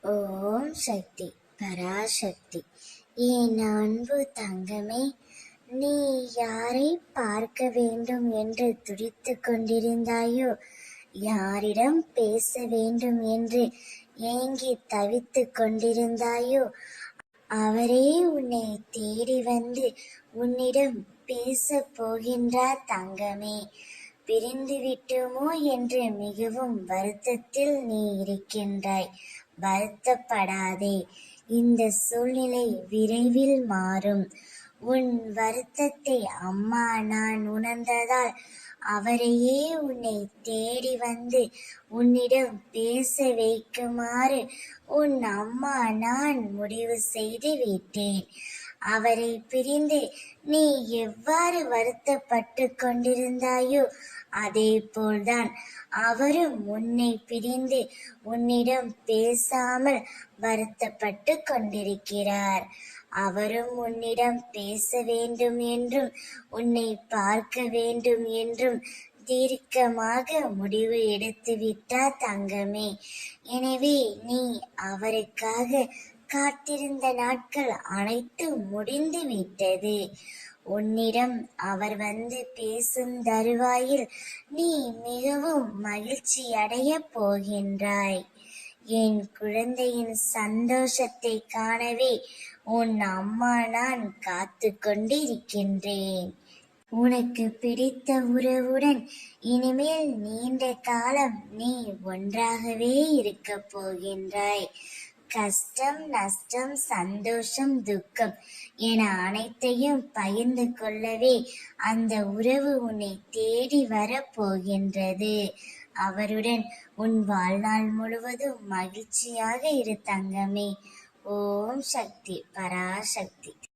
ஓம் சக்தி பராசக்தி. என் அன்பு தங்கமே, நீ யாரை பார்க்க வேண்டும் என்று துடித்துக் கொண்டிருந்தாயோ, யாரிடம் பேச வேண்டும் என்று ஏங்கி தவித்துக் கொண்டிருந்தாயோ, அவரே உன்னை தேடி வந்து உன்னிடம் பேசப் போகின்றார் தங்கமே. பிரிந்து விட்டோமோ என்று மிகவும் வருத்தத்தில் நீ இருக்கின்றாய். வருத்தப்படாதே, இந்த சூழ்நிலை விரைவில் மாறும். உன் வருத்தத்தை அம்மா நான் உணர்ந்ததால் அவரையே உன்னை தேடி வந்து உன்னிடம் பேச வைக்குமாறு உன் அம்மா நான் முடிவு செய்து விட்டேன். அவரை பிரிந்து நீ எவ்வாறு வருத்தப்பட்டு கொண்டிருந்தாயோ அதே போல்தான் அவரும் உன்னை பிரிந்து உன்னிடம் பேசாமல் வருத்தப்பட்டு கொண்டிருக்கிறார். அவரும் உன்னிடம் பேச வேண்டும் என்றும் உன்னை பார்க்க வேண்டும் என்றும் தீர்க்கமாக முடிவு எடுத்து விட்டார் தங்கமே. எனவே நீ அவருக்காக காத்திருந்த நாட்கள் அனைத்தும் முடிந்து விட்டது. உன்னிடம் அவர் வந்து பேசும் தருவாயில் நீ மிகவும் மகிழ்ச்சி அடைய போகின்றாய். என் குழந்தையின் சந்தோஷத்தை காணவே உன் அம்மா நான் காத்து கொண்டிருக்கின்றேன். உனக்கு பிடித்த உறவுடன் இனிமேல் நீண்ட காலம் நீ ஒன்றாகவே இருக்க போகின்றாய். கஷ்டம், நஷ்டம், சந்தோஷம், துக்கம் என அனைத்தையும் பகிர்ந்து கொள்ளவே அந்த உறவு உன்னை தேடி வரப் போகின்றது. அவருடன் உன் வாழ்நாள் முழுவதும் மகிழ்ச்சியாக இரு தங்கமே. ஓம் சக்தி பராசக்தி.